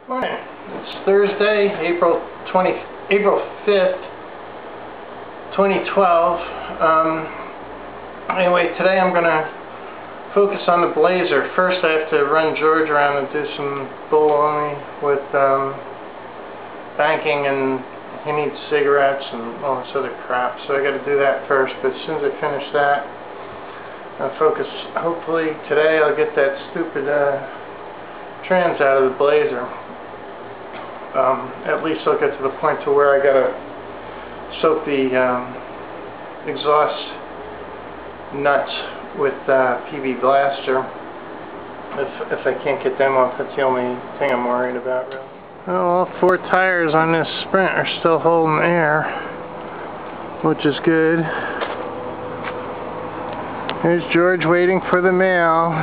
Morning. It's Thursday, April 5th, 2012. Anyway, today I'm going to focus on the Blazer. First I have to run George around and do some baloney with banking, and he needs cigarettes and all this other crap, so I got to do that first. But as soon as I finish that, I'll focus. Hopefully today I'll get that stupid trans out of the Blazer. At least I'll get to the point to where I gotta soak the exhaust nuts with PB Blaster. If I can't get them off, that's the only thing I'm worried about, really. Well, all four tires on this Sprint are still holding air, which is good. Here's George waiting for the mail.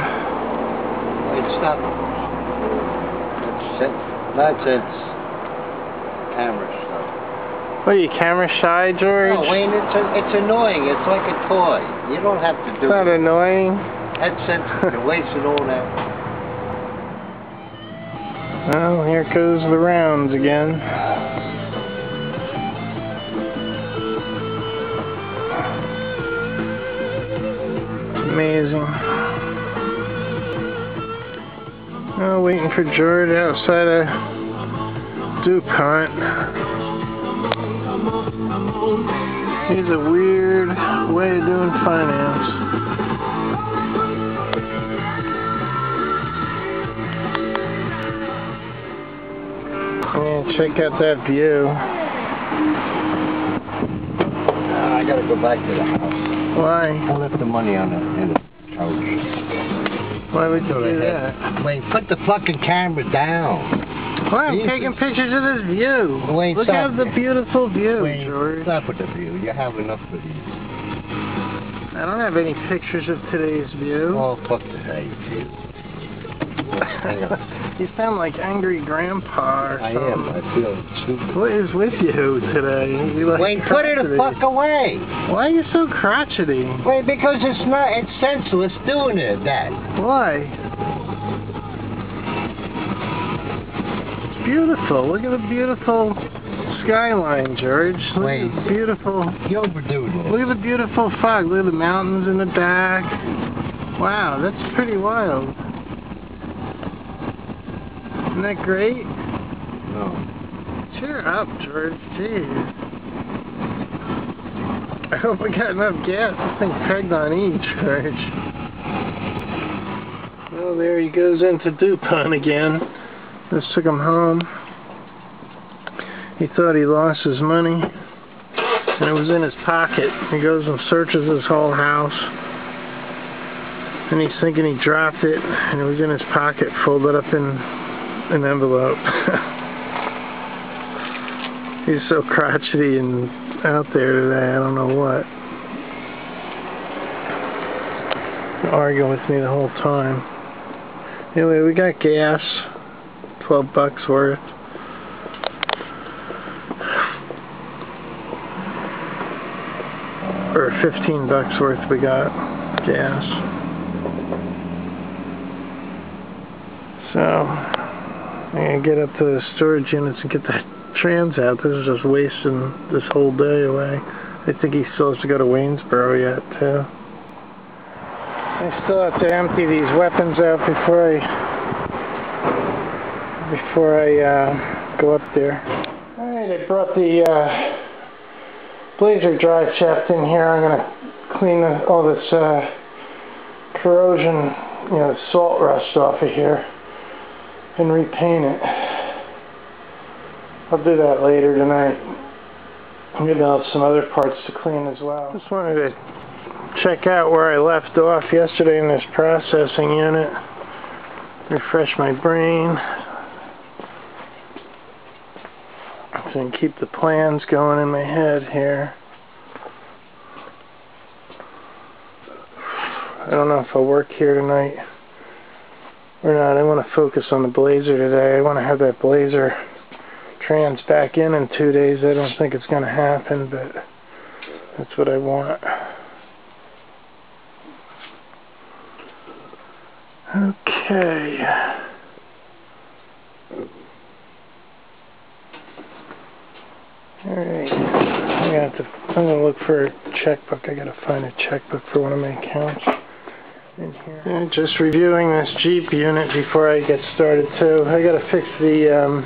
Wait, stop. That's it. Camera stuff. What are you, camera shy, George? No, Wayne, it's annoying. It's like a toy. You don't have to do it. It's not annoying. That's sensitive. You're wasting all that. Well, here goes the rounds again. Amazing. Oh, waiting for George outside of DuPont. He's a weird way of doing finance. Yeah, check out that view. I gotta go back to the house. Why? I left the money in the couch. Why would you do that? Wait, put the fucking camera down. Well, I'm taking pictures of this view. Wait, look at the beautiful view, Wait, George. Stop with the view. You have enough of these. I don't have any pictures of today's view. Oh, fuck today's view. You sound like Angry Grandpa or something. I am. I feel stupid. What is with you today? You like Wait, put it the fuck away. Why are you so crotchety? Wait, because it's senseless doing it, Dad. Why? It's beautiful. Look at the beautiful skyline, George. Look at the beautiful... You overdoing it. Look at the beautiful fog. Look at the mountains in the back. Wow, that's pretty wild. Isn't that great? No. Cheer up, George. Jeez. I hope we got enough gas. This thing's pegged on each, George. Well, there he goes into DuPont again. Just took him home. He thought he lost his money, and it was in his pocket. He goes and searches his whole house, and he's thinking he dropped it, and it was in his pocket, folded up in an envelope. He's so crotchety and out there today, I don't know what. Arguing with me the whole time. Anyway, we got gas, 12 bucks worth. Or 15 bucks worth we got gas. So I'm going to get up to the storage units and get that trans out. This is just wasting this whole day away. I think he still has to go to Waynesboro yet, too. I still have to empty these weapons out before I go up there. Alright, I brought the Blazer drive shaft in here. I'm going to clean all this corrosion, salt rust off of here and repaint it. I'll do that later tonight. Maybe I'll have some other parts to clean as well. Just wanted to check out where I left off yesterday in this processing unit. Refresh my brain. So I can keep the plans going in my head here. I don't know if I'll work here tonight or not. I want to focus on the Blazer today. I want to have that Blazer trans back in 2 days. I don't think it's going to happen, but that's what I want. Okay. Alright, I'm gonna look for a checkbook. I gotta find a checkbook for one of my accounts in here. And just reviewing this Jeep unit before I get started too. I gotta fix the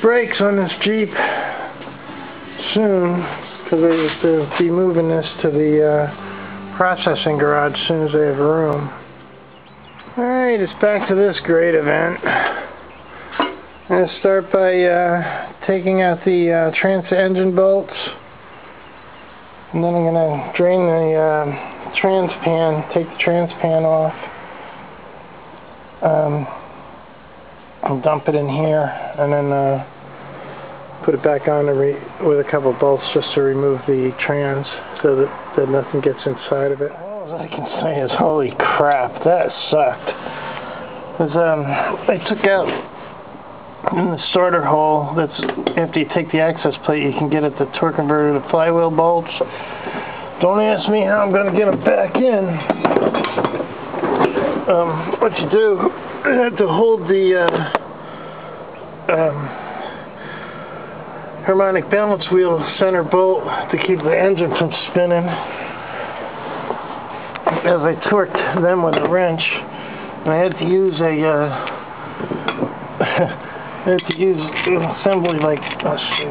brakes on this Jeep soon, because I have to be moving this to the processing garage as soon as I have room. Alright, it's back to this great event. I'm going to start by taking out the engine bolts, and then I'm going to drain the trans pan, take the trans pan off, and dump it in here, and then put it back on with a couple of bolts just to remove the trans so that nothing gets inside of it. All I can say is holy crap, that sucked. I took out in the starter hole, that's after you take the access plate, you can get at the torque converter, the flywheel bolts. Don't ask me how I'm going to get them back in. What you do, you have to hold the harmonic balance wheel center bolt to keep the engine from spinning. As I torqued them with a wrench, and I had to use an assembly like, let's see,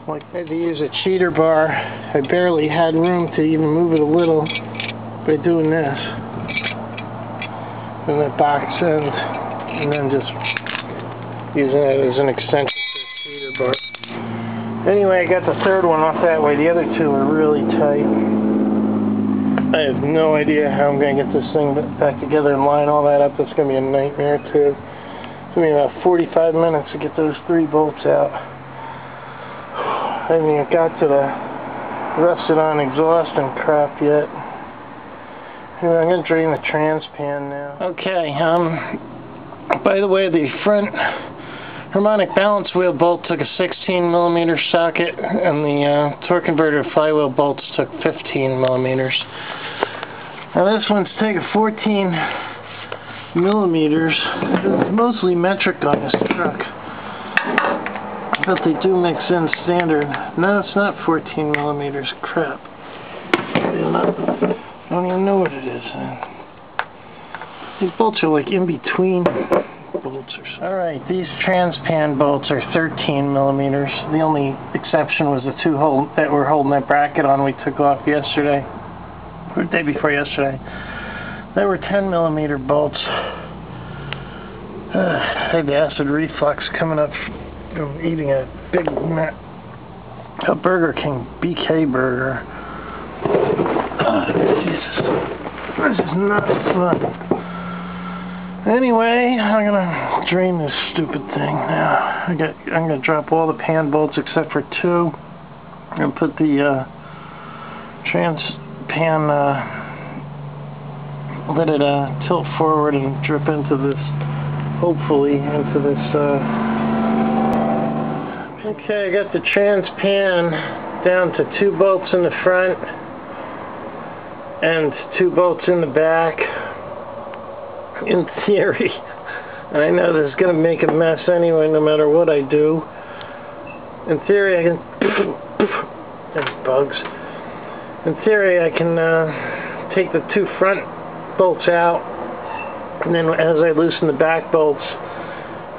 I had to use a cheater bar. I barely had room to even move it a little by doing this. And that box end, and then just using it as an extension for a cheater bar. Anyway, I got the third one off that way. The other two are really tight. I have no idea how I'm going to get this thing back together and line all that up. That's going to be a nightmare too. It's going to be about 45 minutes to get those 3 bolts out. I haven't even got to the rusted on exhaust and crap yet. Anyway, I'm going to drain the trans pan now. Okay, by the way, the front harmonic balance wheel bolt took a 16mm socket, and the torque converter flywheel bolts took 15mm. Now this one's taking 14mm. It's mostly metric on this truck, but they do mix in standard. No, it's not 14mm. Crap. I don't even know what it is. These bolts are like in between bolts or something. Alright, these trans pan bolts are 13mm. The only exception was the 2 that were holding that bracket on we took off yesterday, or the day before yesterday. They were 10mm bolts. I had the acid reflux coming up from eating a Burger King BK burger. Jesus, this is not fun. Anyway, I'm gonna drain this stupid thing now. I'm gonna drop all the pan bolts except for 2, and put the trans pan. Let it tilt forward and drip into this. Hopefully, into this. Okay, I got the trans pan down to 2 bolts in the front and 2 bolts in the back. In theory, I know this is going to make a mess anyway, no matter what I do. In theory, I can. There's bugs. In theory, I can take the 2 front bolts out, and then as I loosen the back bolts,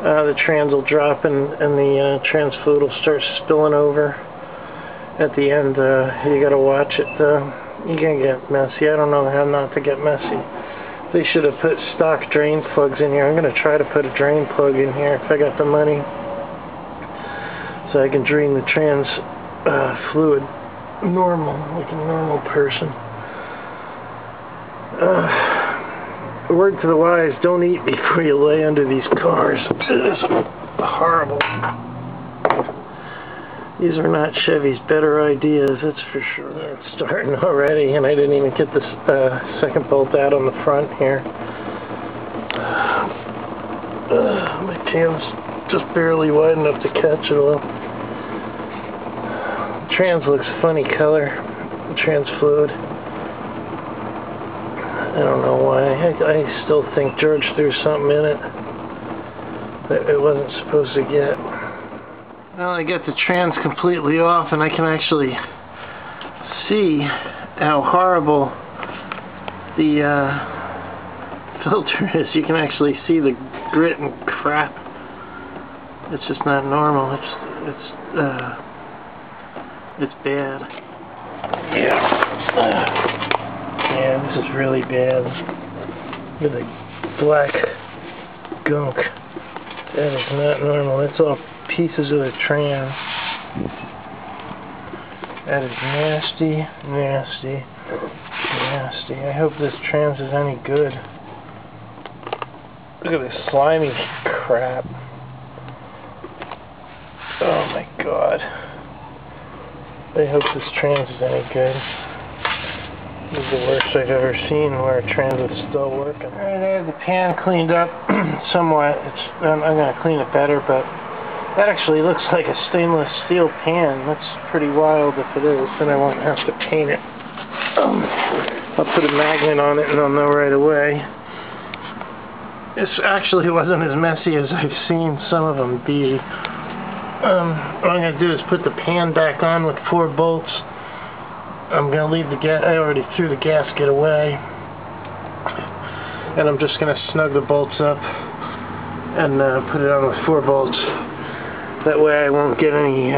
the trans will drop, and the trans fluid will start spilling over. At the end, you got to watch it. You're going to get messy. I don't know how not to get messy. They should have put stock drain plugs in here. I'm going to try to put a drain plug in here if I got the money, so I can drain the trans fluid normal, like a normal person. Word to the wise, don't eat before you lay under these cars. It is horrible. These are not Chevy's better ideas, that's for sure. It's starting already, and I didn't even get this second bolt out on the front here. My can's just barely wide enough to catch it all. Trans looks funny color, trans fluid. I don't know why. I still think George threw something in it that it wasn't supposed to get. Well, I got the trans completely off, and I can actually see how horrible the filter is. You can actually see the grit and crap. It's just not normal. It's bad. Yeah, this is really bad. Look at the black gunk. That is not normal. That's all pieces of the trans. That is nasty, nasty, nasty. I hope this trans is any good. Look at this slimy crap. Oh my god. I hope this trans is any good. This is the worst I've ever seen where a trans is still working. Alright, I have the pan cleaned up somewhat. I'm going to clean it better, but that actually looks like a stainless steel pan. That's pretty wild if it is, then I won't have to paint it. I'll put a magnet on it and I'll know right away. This actually wasn't as messy as I've seen some of them be. What I'm going to do is put the pan back on with 4 bolts. I'm going to leave the I already threw the gasket away. And I'm just going to snug the bolts up and put it on with 4 bolts. That way I won't get any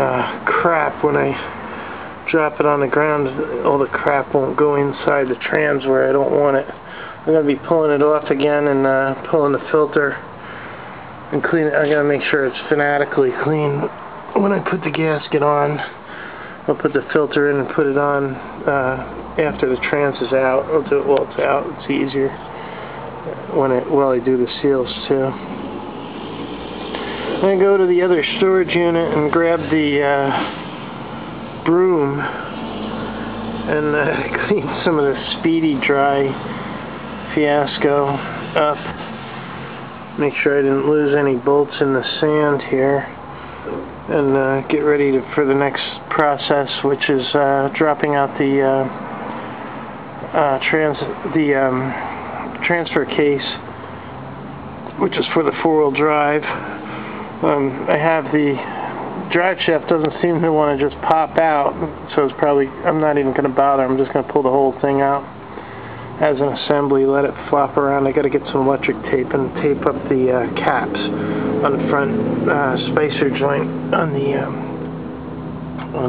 crap when I drop it on the ground. All the crap won't go inside the trans where I don't want it. I'm going to be pulling it off again and pulling the filter and clean it. I got to make sure it's fanatically clean when I put the gasket on. I'll put the filter in and put it on after the trans is out. I'll do it while it's out. It's easier while I do the seals too. I'm going to go to the other storage unit and grab the broom and clean some of the speedy dry fiasco up. Make sure I didn't lose any bolts in the sand here. And get ready for the next process, which is dropping out the transfer case, which is for the 4-wheel drive. I have the drive shaft doesn't seem to want to just pop out, so it's probably, I'm not even going to bother. I'm just going to pull the whole thing out as an assembly, let it flop around. I got to get some electric tape and tape up the caps on the front spacer joint on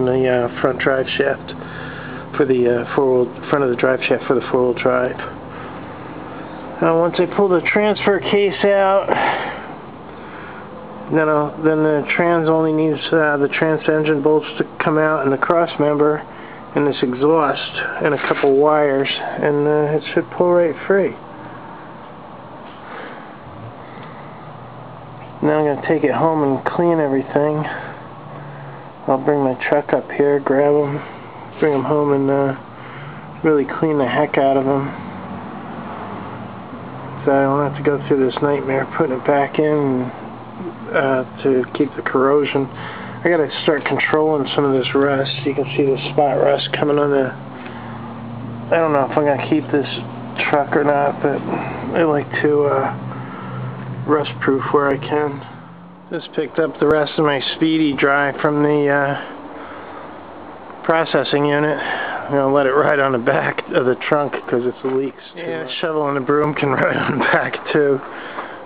the front drive shaft for the front of the drive shaft for the 4-wheel drive. Once I pull the transfer case out, then the trans only needs the trans engine bolts to come out and the cross member and this exhaust and a couple wires, and it should pull right free. Now I'm going to take it home and clean everything. I'll bring my truck up here, grab them, bring them home, and really clean the heck out of them, so I don't have to go through this nightmare putting it back in to keep the corrosion. I gotta start controlling some of this rust. You can see the spot rust coming on the... I don't know if I'm gonna keep this truck or not, but I like to rust proof where I can. Just picked up the rest of my speedy dry from the processing unit. I'm gonna let it ride on the back of the trunk because it's leaks. Yeah, a shovel and a broom can ride on the back too.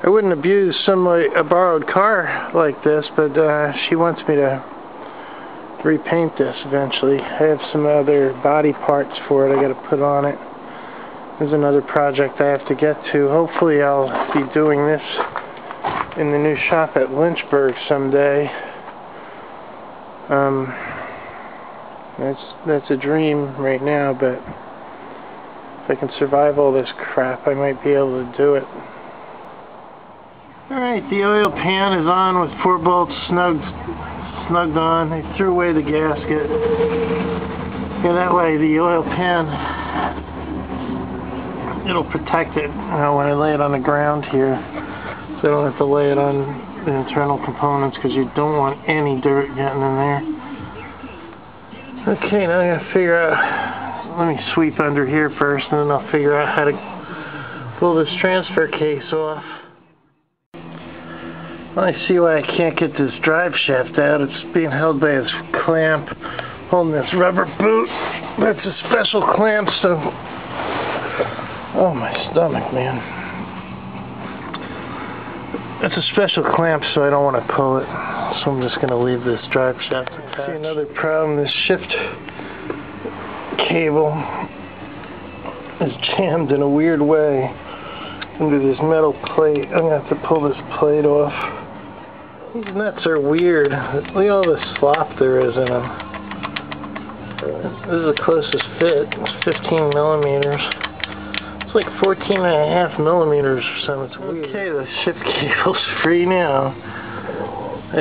I wouldn't abuse a borrowed car like this, but she wants me to repaint this eventually. I have some other body parts for it I got to put on it. There's another project I have to get to. Hopefully I'll be doing this in the new shop at Lynchburg someday. That's a dream right now, but if I can survive all this crap, I might be able to do it. Alright, the oil pan is on with 4 bolts snugged on. I threw away the gasket. And that way the oil pan, it'll protect it when I lay it on the ground here. So I don't have to lay it on the internal components because you don't want any dirt getting in there. Okay, now I gotta figure out, let me sweep under here first and then I'll figure out how to pull this transfer case off. I see why I can't get this drive shaft out. It's being held by this clamp holding this rubber boot. That's a special clamp, so... Oh, my stomach, man. It's a special clamp, so I don't want to pull it. So I'm just going to leave this drive shaft attached. See another problem, this shift cable is jammed in a weird way into this metal plate. I'm going to have to pull this plate off. These nuts are weird. Look at all the slop there is in them. This is the closest fit. It's 15 millimeters. It's like 14.5 millimeters or something. It's weird. Okay, the shift cable's free now. I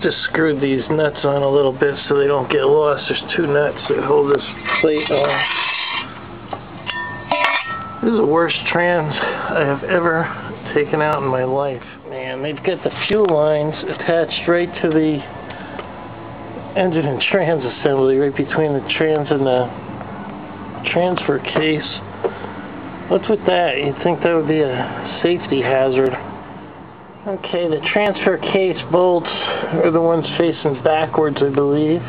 just screwed these nuts on a little bit so they don't get lost. There's two nuts that hold this plate on. This is the worst trans I have ever taken out in my life. Man, they've got the fuel lines attached right to the engine and trans assembly, right between the trans and the transfer case. What's with that? You'd think that would be a safety hazard. Okay, the transfer case bolts are the ones facing backwards, I believe.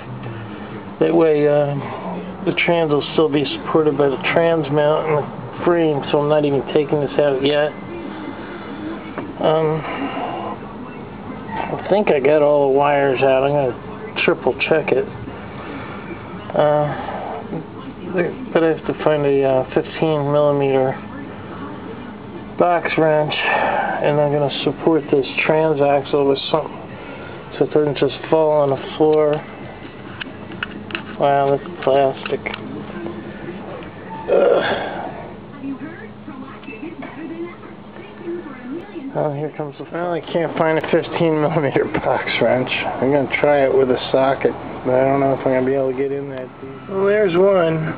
That way the trans will still be supported by the trans mount and the frame, so I'm not even taking this out yet. I think I got all the wires out. I'm going to triple check it. But I have to find a 15 millimeter box wrench, and I'm going to support this transaxle with something so it doesn't just fall on the floor. Wow, that's plastic. Oh, here comes the... Well, I can't find a 15 millimeter box wrench. I'm going to try it with a socket, but I don't know if I'm going to be able to get in that deep. Well, there's one.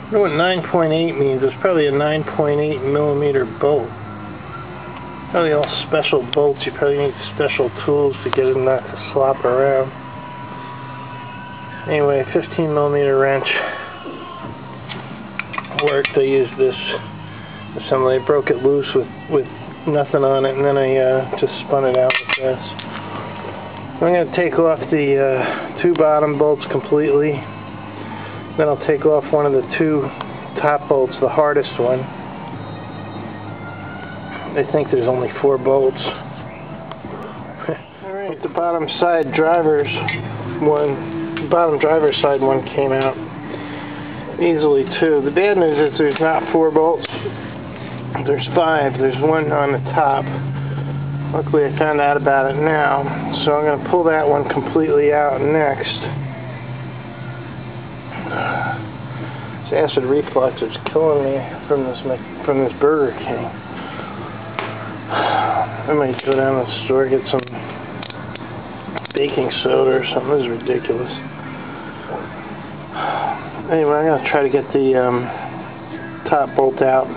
I know what 9.8 means. It's probably a 9.8 millimeter bolt. Probably all special bolts. You probably need special tools to get them not to slop around. Anyway, 15 millimeter wrench worked. I used this assembly. I broke it loose with nothing on it, and then I just spun it out with this. I'm going to take off the two bottom bolts completely. Then I'll take off one of the two top bolts, the hardest one. I think there's only 4 bolts. Alright, the bottom driver's side one came out easily too. The bad news is there's not 4 bolts. There's 5. There's one on the top. Luckily I found out about it now. So I'm going to pull that one completely out next. This acid reflux is killing me from this Burger King. I might go down to the store and get some baking soda or something. This is ridiculous. Anyway, I'm going to try to get the top bolt out.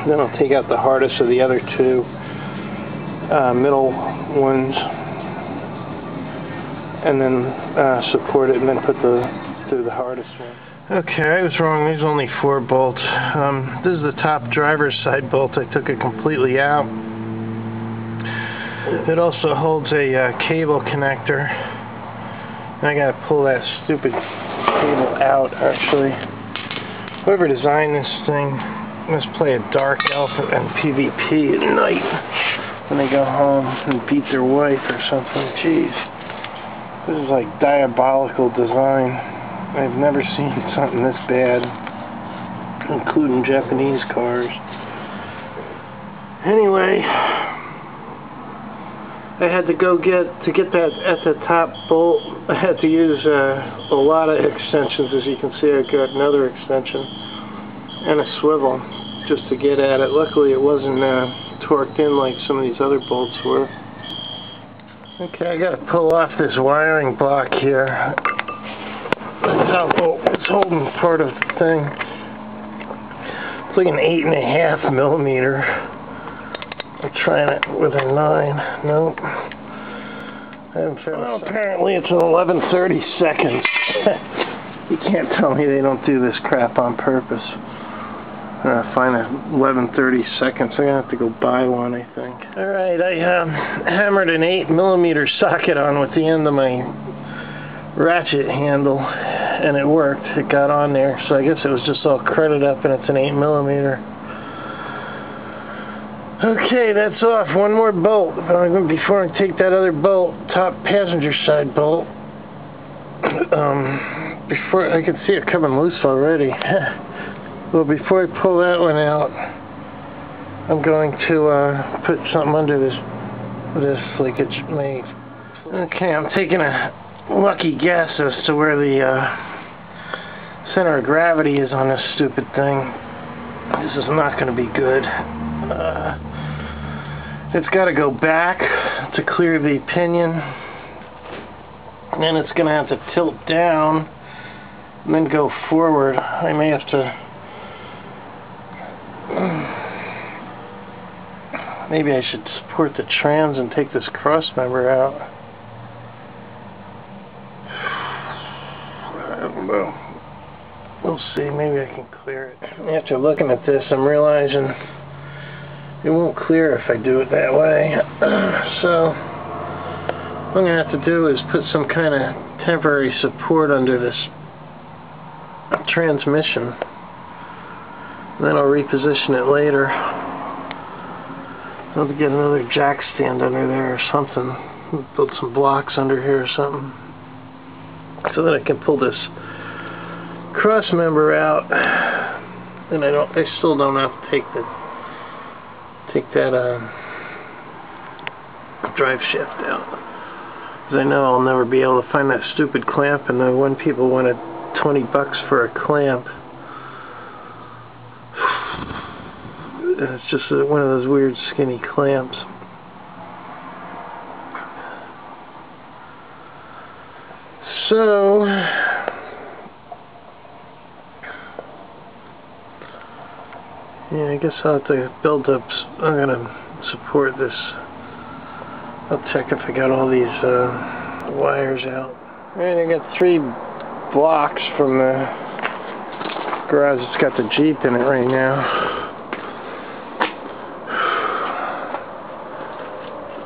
Then I'll take out the hardest of the other two middle ones, and then support it, and then put through the hardest one. Okay, I was wrong. There's only 4 bolts. This is the top driver's side bolt. I took it completely out. It also holds a cable connector. I gotta pull that stupid cable out, actually. Whoever designed this thing must play a dark elf and PvP at night when they go home and beat their wife or something. Jeez. This is like diabolical design. I've never seen something this bad, including Japanese cars. Anyway, I had to go get that at the top bolt. I had to use a lot of extensions. As you can see, I got another extension and a swivel just to get at it. Luckily, it wasn't torqued in like some of these other bolts were. Okay, I got to pull off this wiring block here. It's holding part of the thing. It's like an 8.5 millimeter. I'm trying it with a 9. Nope. I haven't found. Well, apparently it's an 11:30 seconds. You can't tell me they don't do this crap on purpose. Find a 11/30 seconds. I'm gonna have to go buy one, I think. Alright, I hammered an 8mm socket on with the end of my ratchet handle, and it worked. It got on there, so I guess it was just all crudded up, and it's an 8mm. Okay, that's off. One more bolt. Before I take that other bolt, top passenger side bolt, before I can see it coming loose already. Well, before I pull that one out, I'm going to put something under this like it may. Okay, I'm taking a lucky guess as to where the center of gravity is on this stupid thing. This is not going to be good. It's got to go back to clear the pinion, and then it's going to have to tilt down and then go forward. I may have to, maybe I should support the trans and take this cross member out. Well, we'll see. Maybe I can clear it. After looking at this, I'm realizing it won't clear if I do it that way. So what I'm going to have to do is put some kind of temporary support under this transmission. And then I'll reposition it later. I'll have to get another jack stand under there or something. Build some blocks under here or something, so that I can pull this cross member out. And I still don't have to take that drive shaft out, because I know I'll never be able to find that stupid clamp, and when people wanted $20 for a clamp, and it's just one of those weird skinny clamps. So yeah, I guess I'll have to build up. I'm gonna support this. I'll check if I got all these wires out. Alright, I got 3 blocks from the garage. It's got the Jeep in it right now.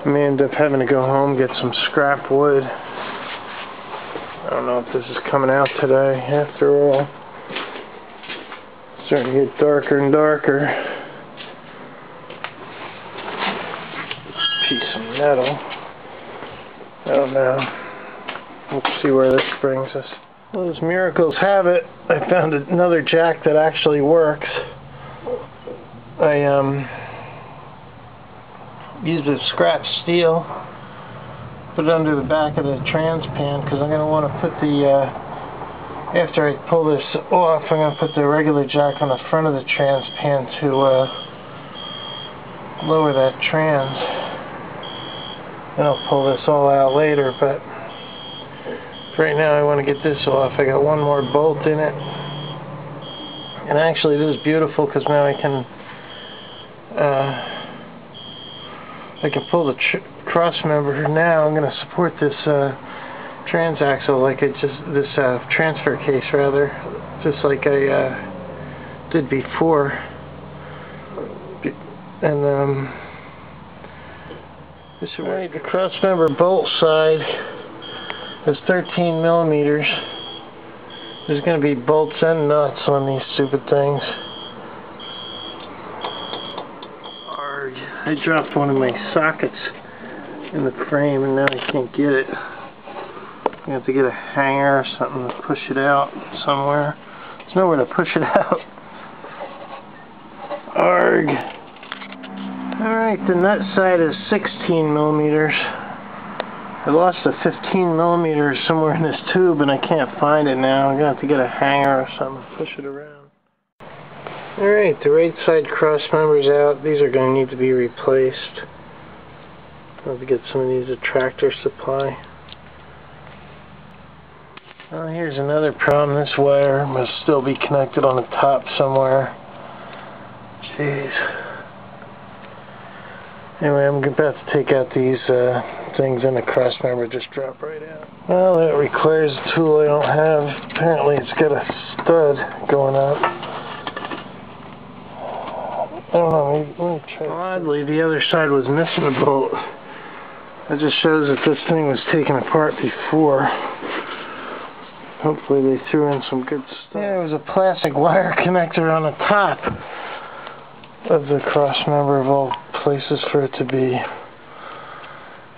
I may end up having to go home, get some scrap wood. I don't know if this is coming out today, after all. It's starting to get darker and darker. Piece of metal. I don't know. Let's see where this brings us. Well, as miracles have it, I found another jack that actually works. I used a scrap steel, put it under the back of the trans pan, because I'm going to want to put the, after I pull this off, I'm going to put the regular jack on the front of the trans pan to lower that trans. And I'll pull this all out later, but right now I want to get this off. I got one more bolt in it. And actually this is beautiful, because now I can pull the cross member. Now I'm going to support this transaxle like this transfer case rather, just like I did before. And this way, the cross member bolt side is 13mm. There's going to be bolts and nuts on these stupid things. I dropped one of my sockets in the frame and now I can't get it. I have to get a hanger or something to push it out somewhere. There's nowhere to push it out. Arg. Alright, the nut side is 16mm. I lost a 15mm somewhere in this tube and I can't find it now. I'm going to have to get a hanger or something to push it around. Alright, the right side cross members out. These are going to need to be replaced. I'll have to get some of these at Tractor Supply. Well, here's another problem. This wire must still be connected on the top somewhere. Jeez. Anyway, I'm about to take out these things and the cross member just drop right out. Well, that requires a tool I don't have. Apparently it's got a stud going up. don't know, maybe, let me try. Oddly, the other side was missing a bolt. That just shows that this thing was taken apart before. Hopefully they threw in some good stuff. Yeah, there was a plastic wire connector on the top of the cross member of all places for it to be.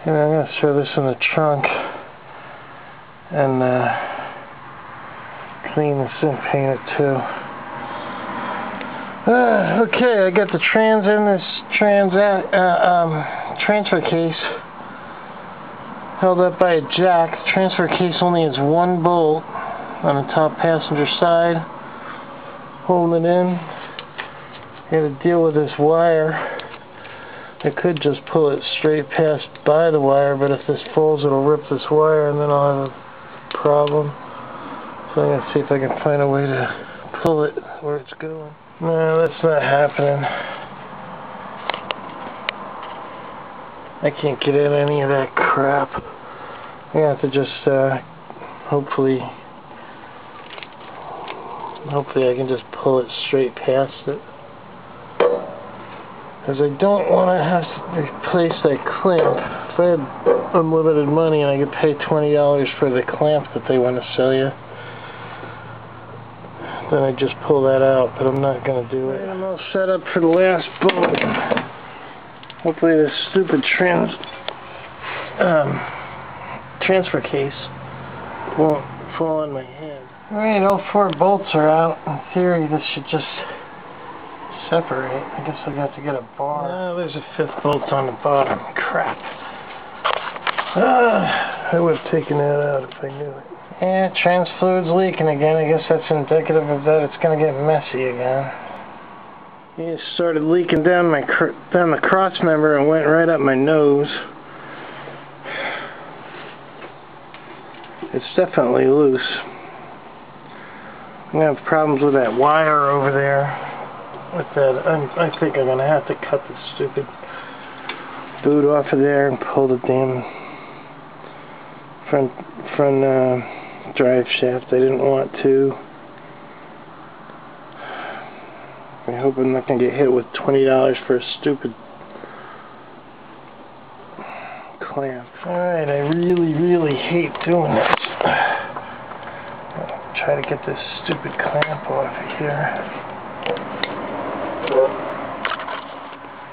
And I'm going to throw this in the trunk and clean this and paint it too. Okay, I got the trans in this transfer case held up by a jack. The transfer case only has one bolt on the top passenger side, holding it in. I had to deal with this wire. I could just pull it straight past by the wire, but if this falls, it'll rip this wire, and then I'll have a problem. So I'm gonna see if I can find a way to pull it where it's going. No, that's not happening. I can't get in any of that crap. I'm gonna have to just hopefully I can just pull it straight past it, because I don't want to have to replace that clamp. If I had unlimited money and I could pay $20 for the clamp that they want to sell you, then I'd just pull that out, but I'm not going to do it. I'm all set up for the last bolt. Hopefully this stupid transfer case won't fall on my head. Alright, all 4 bolts are out. In theory, this should just separate. I guess I'll have to get a bar. Oh, there's a 5th bolt on the bottom. Crap. I would have taken that out if I knew it. Yeah, trans fluid's leaking again. I guess that's indicative of that it's going to get messy again. It started leaking down the cross member and went right up my nose. It's definitely loose. I'm going to have problems with that wire over there. With that, I think I'm going to have to cut the stupid boot off of there and pull the damn front drive shaft. I didn't want to. I hope I'm not going to get hit with $20 for a stupid clamp. Alright, I really hate doing this. I'll try to get this stupid clamp off of here.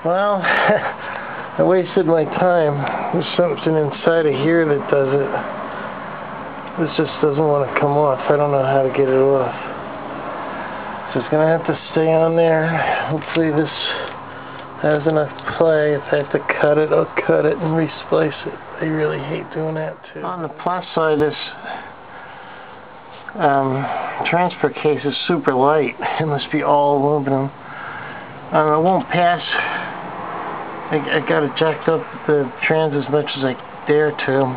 Well, I wasted my time. There's something inside of here that does it. This just doesn't want to come off. I don't know how to get it off. So it's going to have to stay on there. Hopefully this has enough play. If I have to cut it, I'll cut it and resplice it. I really hate doing that too. On the plus side, this transfer case is super light. It must be all aluminum. It won't pass. I got it jacked up the trans as much as I dare to.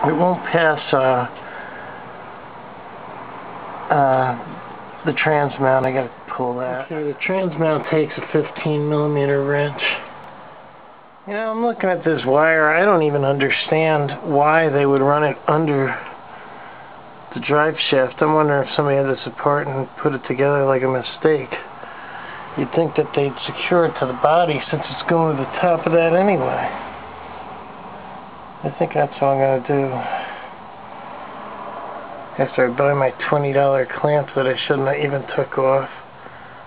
It won't pass the trans mount. I gotta pull that. Okay, the trans mount takes a 15mm wrench. You know, I'm looking at this wire. I don't even understand why they would run it under the drive shaft. I'm wondering if somebody had this apart and put it together like a mistake. You'd think that they'd secure it to the body since it's going to the top of that anyway. I think that's what I'm going to do. After I buy my $20 clamp that I shouldn't have even took off.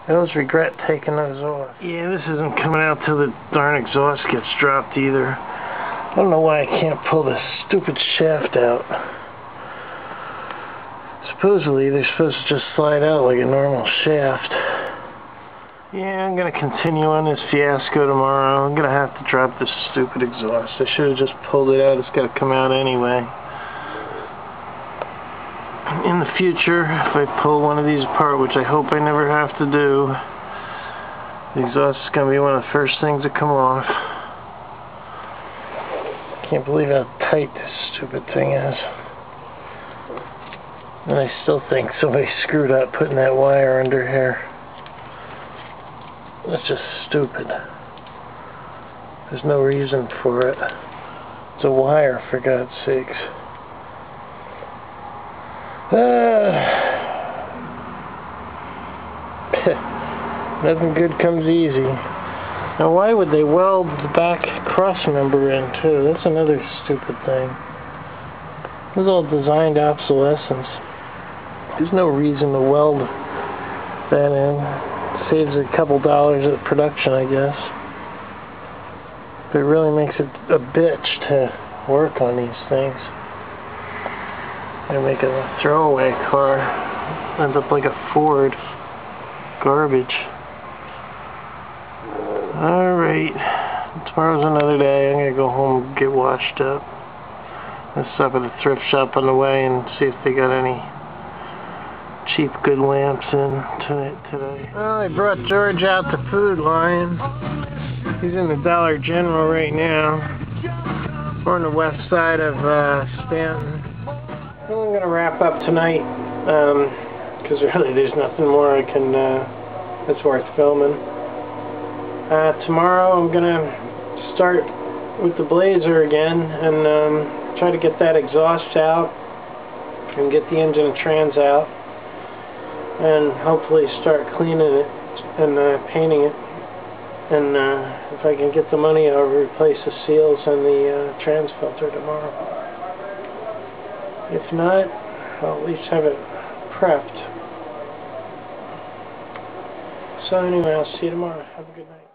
I always regret taking those off. Yeah, this isn't coming out till the darn exhaust gets dropped either. I don't know why I can't pull this stupid shaft out. Supposedly they're supposed to just slide out like a normal shaft. Yeah, I'm going to continue on this fiasco tomorrow. I'm going to have to drop this stupid exhaust. I should have just pulled it out. It's got to come out anyway. In the future, if I pull one of these apart, which I hope I never have to do, the exhaust is going to be one of the first things to come off. Can't believe how tight this stupid thing is. And I still think somebody screwed up putting that wire under here. That's just stupid. There's no reason for it. It's a wire, for God's sakes. Nothing good comes easy. Now why would they weld the back cross member in too? That's another stupid thing. This is all designed obsolescence. There's no reason to weld that in. Saves a couple dollars at production, I guess. But it really makes it a bitch to work on these things. And make a throwaway car. Ends up like a Ford. Garbage. Alright. Tomorrow's another day. I'm gonna go home and get washed up. I'll stop at a thrift shop on the way and see if they got any cheap good lamps in today. Well, I brought George out the food line. He's in the Dollar General right now. We're on the west side of Stanton. Well, I'm gonna wrap up tonight because really there's nothing more I can that's worth filming. Tomorrow I'm gonna start with the Blazer again and try to get that exhaust out and get the engine and trans out and hopefully start cleaning it and painting it, and if I can get the money I'll replace the seals and the trans filter tomorrow. If not, I'll at least have it prepped. So anyway, I'll see you tomorrow. Have a good night.